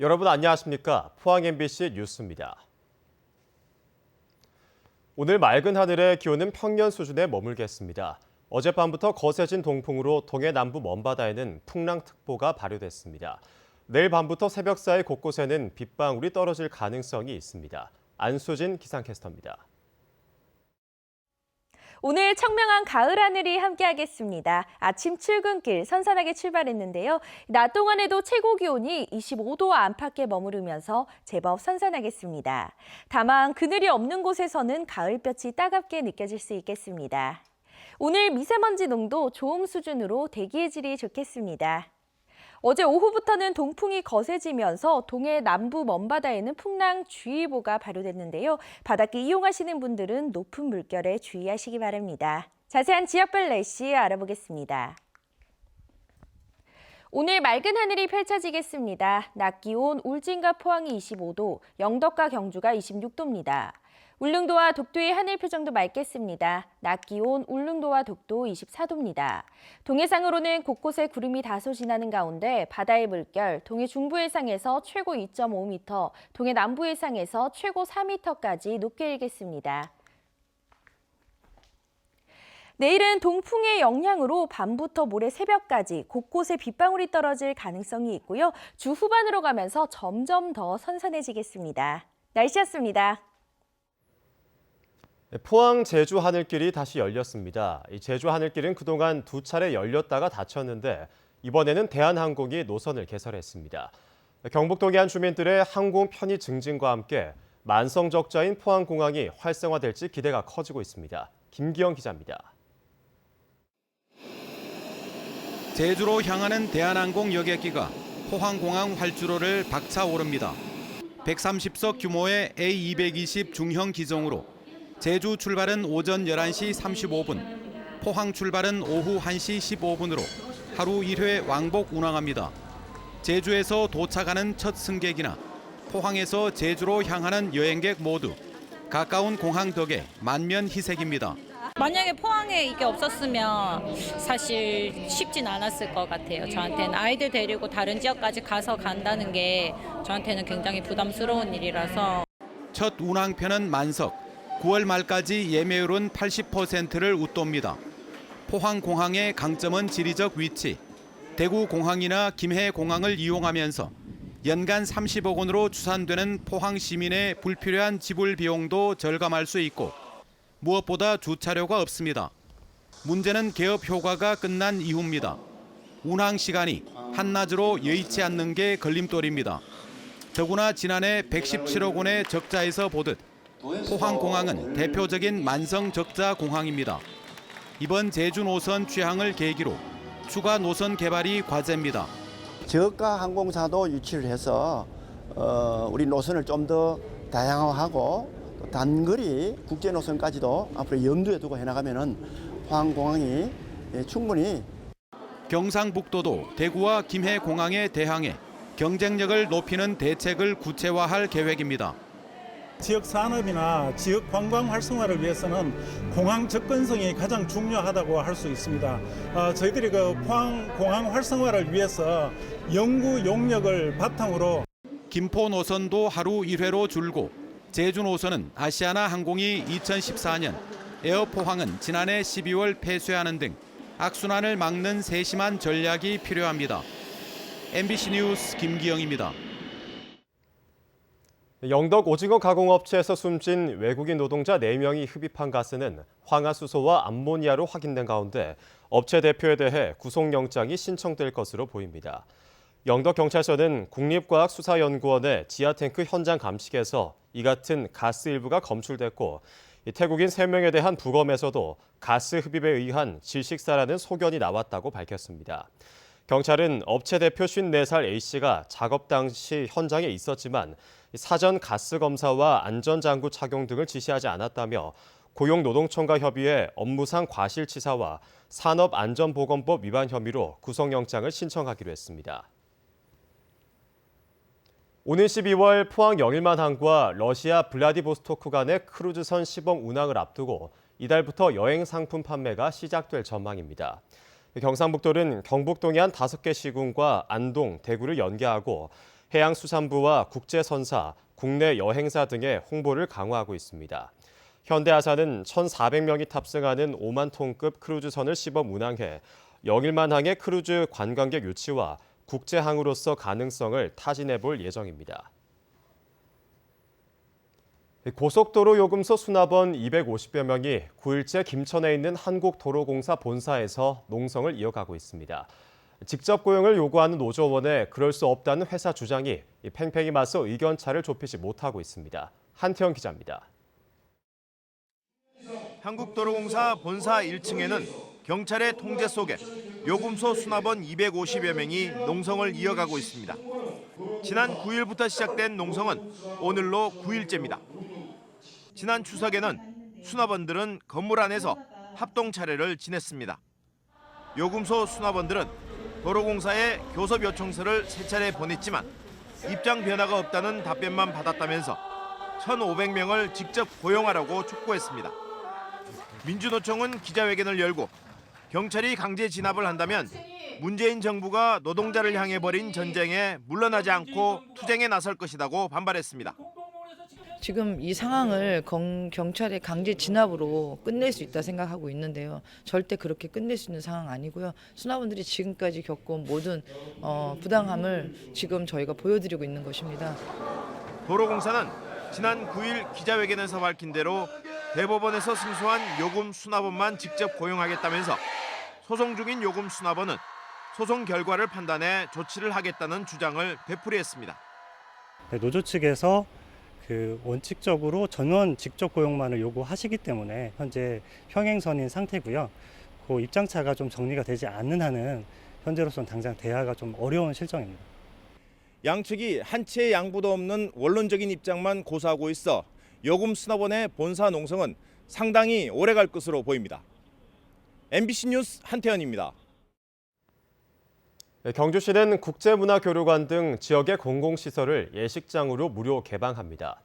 여러분 안녕하십니까? 포항 MBC 뉴스입니다. 오늘 맑은 하늘의 기온은 평년 수준에 머물겠습니다. 어젯밤부터 거세진 동풍으로 동해 남부 먼바다에는 풍랑특보가 발효됐습니다. 내일 밤부터 새벽 사이 곳곳에는 빗방울이 떨어질 가능성이 있습니다. 안수진 기상캐스터입니다. 오늘 청명한 가을 하늘이 함께하겠습니다. 아침 출근길 선선하게 출발했는데요. 낮 동안에도 최고 기온이 25도 안팎에 머무르면서 제법 선선하겠습니다. 다만 그늘이 없는 곳에서는 가을볕이 따갑게 느껴질 수 있겠습니다. 오늘 미세먼지 농도 좋음 수준으로 대기의 질이 좋겠습니다. 어제 오후부터는 동풍이 거세지면서 동해 남부 먼바다에는 풍랑주의보가 발효됐는데요. 바닷길 이용하시는 분들은 높은 물결에 주의하시기 바랍니다. 자세한 지역별 날씨 알아보겠습니다. 오늘 맑은 하늘이 펼쳐지겠습니다. 낮 기온 울진과 포항이 25도, 영덕과 경주가 26도입니다. 울릉도와 독도의 하늘 표정도 맑겠습니다. 낮 기온 울릉도와 독도 24도입니다. 동해상으로는 곳곳에 구름이 다소 지나는 가운데 바다의 물결 동해 중부 해상에서 최고 2.5m, 동해 남부 해상에서 최고 4m까지 높게 일겠습니다. 내일은 동풍의 영향으로 밤부터 모레 새벽까지 곳곳에 빗방울이 떨어질 가능성이 있고요. 주 후반으로 가면서 점점 더 선선해지겠습니다. 날씨였습니다. 포항 제주 하늘길이 다시 열렸습니다. 이 제주 하늘길은 그동안 두 차례 열렸다가 닫혔는데 이번에는 대한항공이 노선을 개설했습니다. 경북동해 안 주민들의 항공 편의 증진과 함께 만성 적자인 포항공항이 활성화될지 기대가 커지고 있습니다. 김기영 기자입니다. 제주로 향하는 대한항공 여객기가 포항공항 활주로를 박차 오릅니다. 130석 규모의 A220 중형 기종으로 제주 출발은 오전 11시 35분, 포항 출발은 오후 1시 15분으로 하루 1회 왕복 운항합니다. 제주에서 도착하는 첫 승객이나 포항에서 제주로 향하는 여행객 모두 가까운 공항 덕에 만면 희색입니다. 만약에 포항에 이게 없었으면 사실 쉽진 않았을 것 같아요. 저한테는 아이들 데리고 다른 지역까지 가서 간다는 게 저한테는 굉장히 부담스러운 일이라서. 첫 운항편은 만석, 9월 말까지 예매율은 80%를 웃돕니다. 포항공항의 강점은 지리적 위치. 대구공항이나 김해공항을 이용하면서 연간 30억 원으로 추산되는 포항 시민의 불필요한 지불 비용도 절감할 수 있고 무엇보다 주차료가 없습니다. 문제는 개업 효과가 끝난 이후입니다. 운항 시간이 한낮으로 여의치 않는 게 걸림돌입니다. 더구나 지난해 117억 원의 적자에서 보듯 포항공항은 대표적인 만성 적자 공항입니다. 이번 제주 노선 취항을 계기로 추가 노선 개발이 과제입니다. 저가 항공사도 유치를 해서 우리 노선을 좀 더 다양화하고 또 단거리 국제 노선까지도 앞으로 염두에 두고 해나가면은 포항공항이 충분히 경상북도도 대구와 김해공항에 대항해 경쟁력을 높이는 대책을 구체화할 계획입니다. 지역 산업이나 지역 관광 활성화를 위해서는 공항 접근성이 가장 중요하다고 할 수 있습니다. 저희들이 그 포항 공항 활성화를 위해서 연구 용역을 바탕으로 김포 노선도 하루 1회로 줄고 제주 노선은 아시아나 항공이 2014년, 에어포항은 지난해 12월 폐쇄하는 등 악순환을 막는 세심한 전략이 필요합니다. MBC 뉴스 김기영입니다. 영덕 오징어 가공업체에서 숨진 외국인 노동자 4명이 흡입한 가스는 황화수소와 암모니아로 확인된 가운데 업체 대표에 대해 구속영장이 신청될 것으로 보입니다. 영덕경찰서는 국립과학수사연구원의 지하탱크 현장 감식에서 이 같은 가스 일부가 검출됐고 태국인 3명에 대한 부검에서도 가스 흡입에 의한 질식사라는 소견이 나왔다고 밝혔습니다. 경찰은 업체 대표 54살 A씨가 작업 당시 현장에 있었지만 사전 가스 검사와 안전장구 착용 등을 지시하지 않았다며 고용노동청과 협의해 업무상 과실치사와 산업안전보건법 위반 혐의로 구속영장을 신청하기로 했습니다. 오는 12월 포항 영일만 항과 러시아 블라디보스토크 간의 크루즈선 시범 운항을 앞두고 이달부터 여행 상품 판매가 시작될 전망입니다. 경상북도는 경북 동해안 5개 시군과 안동, 대구를 연계하고 해양수산부와 국제선사, 국내 여행사 등의 홍보를 강화하고 있습니다. 현대아사는 1,400명이 탑승하는 5만 톤급 크루즈선을 시범 운항해 영일만항의 크루즈 관광객 유치와 국제항으로서 가능성을 타진해 볼 예정입니다. 고속도로 요금소 수납원 250여 명이 9일째 김천에 있는 한국도로공사 본사에서 농성을 이어가고 있습니다. 직접 고용을 요구하는 노조원에 그럴 수 없다는 회사 주장이 팽팽히 맞서 의견차를 좁히지 못하고 있습니다. 한태영 기자입니다. 한국도로공사 본사 1층에는 경찰의 통제 속에 요금소 수납원 250여 명이 농성을 이어가고 있습니다. 지난 9일부터 시작된 농성은 오늘로 9일째입니다. 지난 추석에는 수납원들은 건물 안에서 합동 차례를 지냈습니다. 요금소 수납원들은 도로공사에 교섭 요청서를 3차례 보냈지만 입장 변화가 없다는 답변만 받았다면서 1,500명을 직접 고용하라고 촉구했습니다. 민주노총은 기자회견을 열고 경찰이 강제 진압을 한다면 문재인 정부가 노동자를 향해 벌인 전쟁에 물러나지 않고 투쟁에 나설 것이라고 반발했습니다. 지금 이 상황을 경찰의 강제 진압으로 끝낼 수 있다 생각하고 있는데요. 절대 그렇게 끝낼 수 있는 상황 아니고요. 수납원들이 지금까지 겪어온 모든 부당함을 지금 저희가 보여드리고 있는 것입니다. 도로공사는 지난 9일 기자회견에서 밝힌 대로 대법원에서 승소한 요금 수납원만 직접 고용하겠다면서 소송 중인 요금 수납원은 소송 결과를 판단해 조치를 하겠다는 주장을 되풀이했습니다. 노조 측에서 원칙적으로 전원 직접 고용만을 요구하시기 때문에 현재 평행선인 상태고요. 그 입장차가 좀 정리가 되지 않는 한은 현재로서는 당장 대화가 좀 어려운 실정입니다. 양측이 한치의 양보도 없는 원론적인 입장만 고수하고 있어 요금 수납원의 본사 농성은 상당히 오래 갈 것으로 보입니다. MBC 뉴스 한태현입니다. 경주시는 국제문화교류관 등 지역의 공공시설을 예식장으로 무료 개방합니다.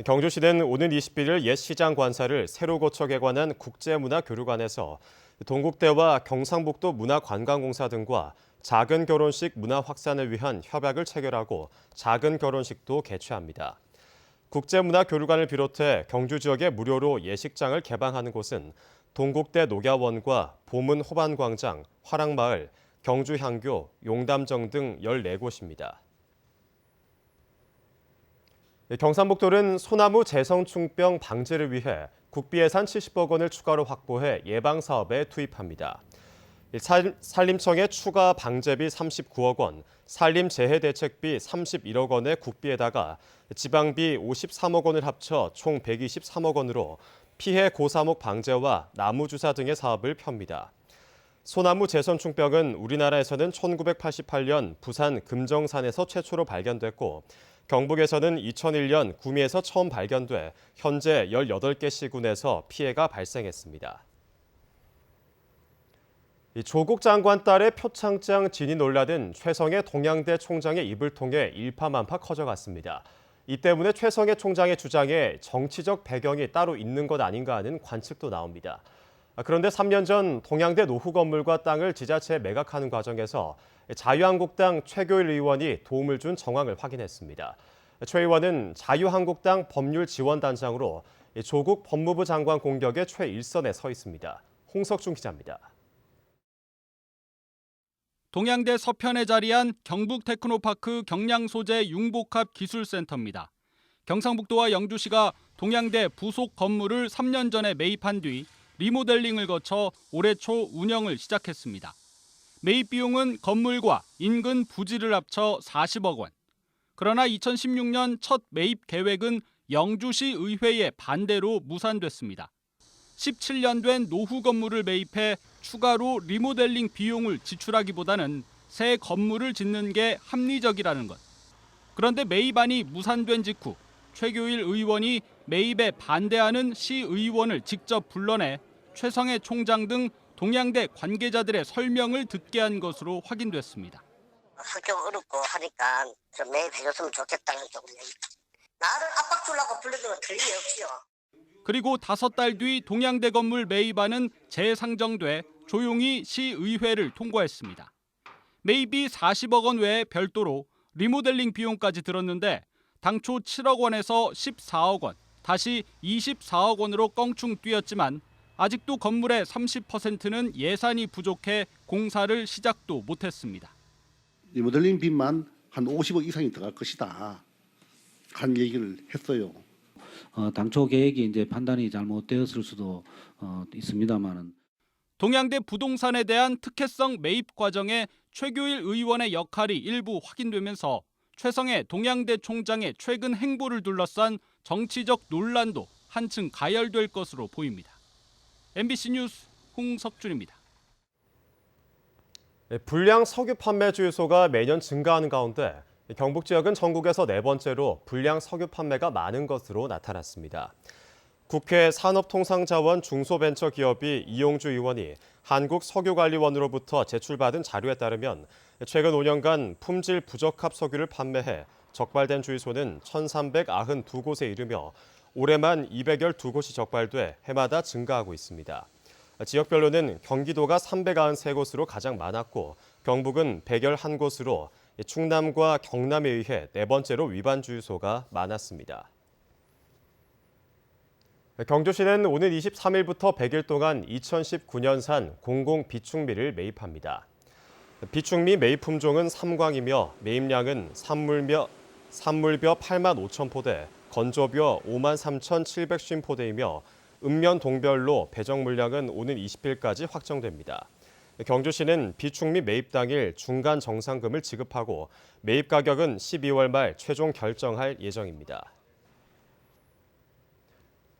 경주시는 오는 21일 옛 시장 관사를 새로 고쳐 개관한 국제문화교류관에서 동국대와 경상북도 문화관광공사 등과 작은 결혼식 문화 확산을 위한 협약을 체결하고 작은 결혼식도 개최합니다. 국제문화교류관을 비롯해 경주 지역에 무료로 예식장을 개방하는 곳은 동국대 녹야원과 보문 호반광장, 화랑마을, 경주향교, 용담정 등 14곳입니다. 경상북도는 소나무 재성충병 방지를 위해 국비 예산 70억 원을 추가로 확보해 예방사업에 투입합니다. 산림청의 추가 방제비 39억 원, 산림재해대책비 31억 원의 국비에다가 지방비 53억 원을 합쳐 총 123억 원으로 피해 고사목 방제와 나무주사 등의 사업을 펴니다. 소나무 재성충병은 우리나라에서는 1988년 부산 금정산에서 최초로 발견됐고 경북에서는 2001년 구미에서 처음 발견돼 현재 18개 시군에서 피해가 발생했습니다. 조국 장관 딸의 표창장 진위 논란은 최성해 동양대 총장의 입을 통해 일파만파 커져갔습니다. 이 때문에 최성해 총장의 주장에 정치적 배경이 따로 있는 것 아닌가 하는 관측도 나옵니다. 그런데 3년 전 동양대 노후 건물과 땅을 지자체에 매각하는 과정에서 자유한국당 최교일 의원이 도움을 준 정황을 확인했습니다. 최 의원은 자유한국당 법률지원단장으로 조국 법무부 장관 공격의 최일선에 서 있습니다. 홍석준 기자입니다. 동양대 서편에 자리한 경북테크노파크 경량소재 융복합 기술센터입니다. 경상북도와 영주시가 동양대 부속 건물을 3년 전에 매입한 뒤 리모델링을 거쳐 올해 초 운영을 시작했습니다. 매입 비용은 건물과 인근 부지를 합쳐 40억 원. 그러나 2016년 첫 매입 계획은 영주시 의회의 반대로 무산됐습니다. 17년 된 노후 건물을 매입해 추가로 리모델링 비용을 지출하기보다는 새 건물을 짓는 게 합리적이라는 것. 그런데 매입안이 무산된 직후 최교일 의원이 매입에 반대하는 시의원을 직접 불러내 최성해 총장 등 동양대 관계자들의 설명을 듣게 한 것으로 확인됐습니다. 학교 어렵고 하니까 좀 매입해줬으면 좋겠다는 쪽으로 나를 압박 주려고 불러도 틀림이 없지요. 그리고 5달 뒤 동양대 건물 매입안은 재상정돼 조용히 시의회를 통과했습니다. 매입이 40억 원 외에 별도로 리모델링 비용까지 들었는데 당초 7억 원에서 14억 원, 다시 24억 원으로 껑충 뛰었지만 아직도 건물의 30%는 예산이 부족해 공사를 시작도 못했습니다. 리모델링 빚만 한 50억 이상이 들어갈 것이다. 한 얘기를 했어요. 당초 계획이 이제 판단이 잘못되었을 수도 있습니다만은. 동양대 부동산에 대한 특혜성 매입 과정에 최규일 의원의 역할이 일부 확인되면서 최성해 동양대 총장의 최근 행보를 둘러싼 정치적 논란도 한층 가열될 것으로 보입니다. MBC 뉴스 홍석준입니다. 불량 석유 판매 주유소가 매년 증가하는 가운데 경북 지역은 전국에서 네 번째로 불량 석유 판매가 많은 것으로 나타났습니다. 국회 산업통상자원 중소벤처기업이 이용주 의원이 한국석유관리원으로부터 제출받은 자료에 따르면 최근 5년간 품질 부적합 석유를 판매해 적발된 주유소는 1,392곳에 이르며 올해만 212곳이 적발돼 해마다 증가하고 있습니다. 지역별로는 경기도가 393곳으로 가장 많았고 경북은 111곳으로 충남과 경남에 의해 네 번째로 위반 주유소가 많았습니다. 경주시는 오는 23일부터 100일 동안 2019년산 공공 비축미를 매입합니다. 비축미 매입 품종은 삼광이며 매입량은 산물벼 8만 5천 포대, 건조벼 5만 3,750포대이며 읍면 동별로 배정 물량은 오는 20일까지 확정됩니다. 경주시는 비축미 매입 당일 중간 정산금을 지급하고 매입 가격은 12월 말 최종 결정할 예정입니다.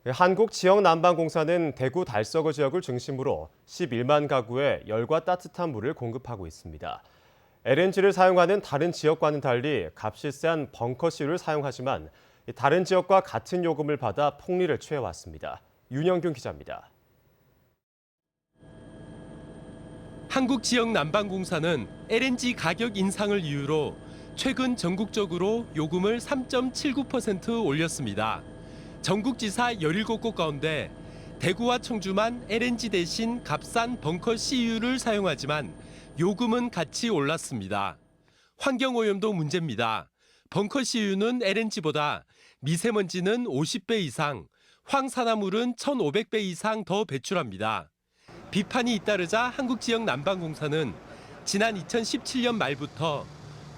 한국지역난방공사는 대구 달서구 지역을 중심으로 11만 가구에 열과 따뜻한 물을 공급하고 있습니다. LNG를 사용하는 다른 지역과는 달리 값이 싼 벙커시유를 사용하지만 다른 지역과 같은 요금을 받아 폭리를 취해왔습니다. 윤영균 기자입니다. 한국지역난방공사는 LNG 가격 인상을 이유로 최근 전국적으로 요금을 3.79% 올렸습니다. 전국지사 17곳 가운데 대구와 청주만 LNG 대신 값싼 벙커 CU를 사용하지만 요금은 같이 올랐습니다. 환경오염도 문제입니다. 벙커 CU는 LNG보다 미세먼지는 50배 이상, 황산화물은 1,500배 이상 더 배출합니다. 비판이 잇따르자 한국지역난방공사는 지난 2017년 말부터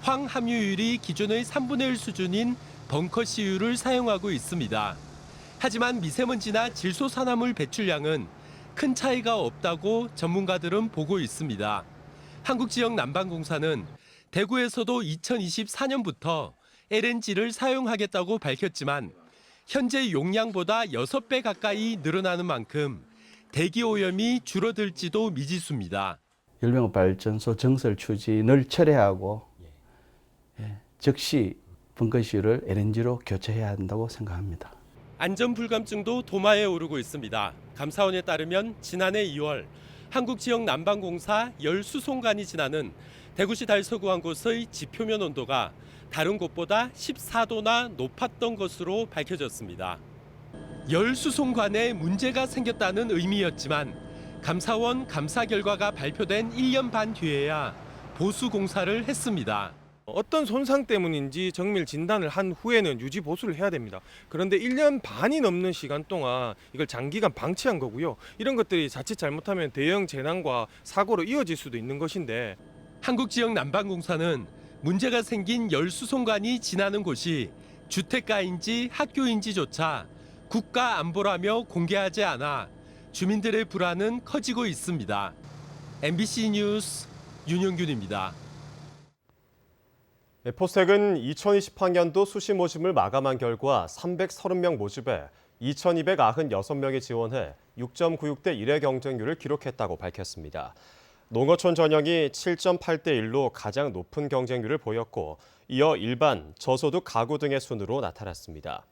황함유율이 기존의 3분의 1 수준인 벙커 CU를 사용하고 있습니다. 하지만 미세먼지나 질소산화물 배출량은 큰 차이가 없다고 전문가들은 보고 있습니다. 한국지역난방공사는 대구에서도 2024년부터 LNG를 사용하겠다고 밝혔지만 현재 용량보다 6배 가까이 늘어나는 만큼 대기오염이 줄어들지도 미지수입니다. 열병발전소 정설 추진을 철회하고 즉시 벙커시유를 LNG로 교체해야 한다고 생각합니다. 안전불감증도 도마에 오르고 있습니다. 감사원에 따르면 지난해 2월 한국지역난방공사 열수송관이 지나는 대구시 달서구 한 곳의 지표면 온도가 다른 곳보다 14도나 높았던 것으로 밝혀졌습니다. 열수송관에 문제가 생겼다는 의미였지만 감사원 감사 결과가 발표된 1년 반 뒤에야 보수 공사를 했습니다. 어떤 손상 때문인지 정밀 진단을 한 후에는 유지 보수를 해야 됩니다. 그런데 1년 반이 넘는 시간 동안 이걸 장기간 방치한 거고요. 이런 것들이 자칫 잘못하면 대형 재난과 사고로 이어질 수도 있는 것인데 한국지역난방공사는 문제가 생긴 열수송관이 지나는 곳이 주택가인지 학교인지조차 국가 안보라며 공개하지 않아 주민들의 불안은 커지고 있습니다. MBC 뉴스 윤영균입니다. 포스텍은 2020학년도 수시 모집을 마감한 결과 330명 모집에 2,296명이 지원해 6.96대 1의 경쟁률을 기록했다고 밝혔습니다. 농어촌 전형이 7.8대 1로 가장 높은 경쟁률을 보였고 이어 일반, 저소득 가구 등의 순으로 나타났습니다.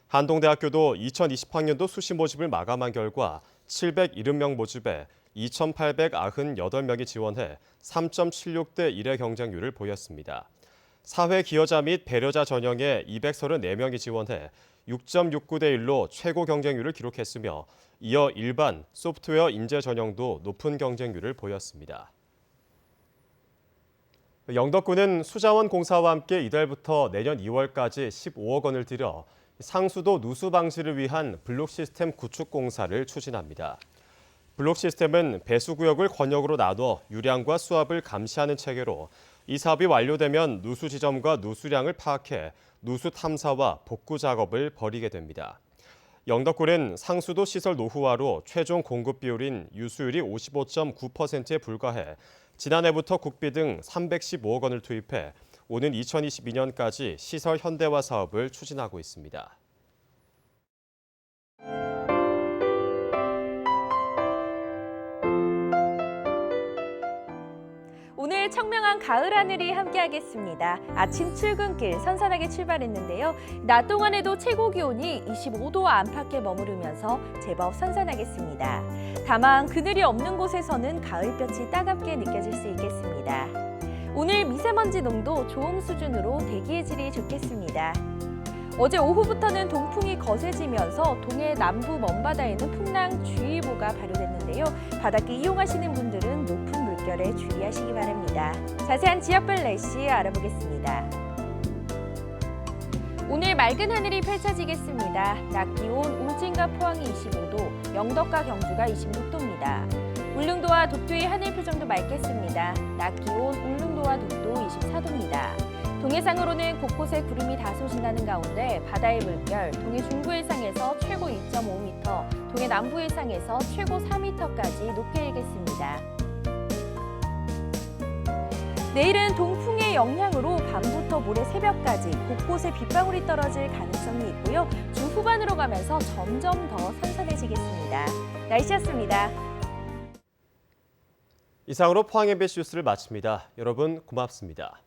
한동대학교도 2020학년도 수시 모집을 마감한 결과 770명 모집에 2,898명이 지원해 3.76대 1의 경쟁률을 보였습니다. 사회기여자 및 배려자 전형에 234명이 지원해 6.69대 1로 최고 경쟁률을 기록했으며 이어 일반, 소프트웨어 인재 전형도 높은 경쟁률을 보였습니다. 영덕군은 수자원 공사와 함께 이달부터 내년 2월까지 15억 원을 들여 상수도 누수 방지를 위한 블록 시스템 구축 공사를 추진합니다. 블록 시스템은 배수구역을 권역으로 나눠 유량과 수압을 감시하는 체계로 이 사업이 완료되면 누수 지점과 누수량을 파악해 누수 탐사와 복구 작업을 벌이게 됩니다. 영덕군은 상수도 시설 노후화로 최종 공급 비율인 유수율이 55.9%에 불과해 지난해부터 국비 등 315억 원을 투입해 오는 2022년까지 시설 현대화 사업을 추진하고 있습니다. 오늘 청명한 가을 하늘이 함께하겠습니다. 아침 출근길 선선하게 출발했는데요. 낮 동안에도 최고 기온이 25도 안팎에 머무르면서 제법 선선하겠습니다. 다만 그늘이 없는 곳에서는 가을볕이 따갑게 느껴질 수 있겠습니다. 오늘 미세먼지 농도 좋음 수준으로 대기의 질이 좋겠습니다. 어제 오후부터는 동풍이 거세지면서 동해 남부 먼바다에는 풍랑주의보가 발효됐는데요. 바닷길 이용하시는 분들은 높은 물결에 주의하시기 바랍니다. 자세한 지역별 날씨 알아보겠습니다. 오늘 맑은 하늘이 펼쳐지겠습니다. 낮 기온 울진과 포항이 25도, 영덕과 경주가 26도입니다. 울릉도와 독도의 하늘 표정도 맑겠습니다. 낮 기온 울릉도와 독도 24도입니다. 동해상으로는 곳곳에 구름이 다소 지나는 가운데 바다의 물결, 동해 중부 해상에서 최고 2.5m, 동해 남부 해상에서 최고 4m까지 높게 일겠습니다. 내일은 동풍의 영향으로 밤부터 모레 새벽까지 곳곳에 빗방울이 떨어질 가능성이 있고요. 주 후반으로 가면서 점점 더 선선해지겠습니다. 날씨였습니다. 이상으로 포항 MBC 뉴스를 마칩니다. 여러분 고맙습니다.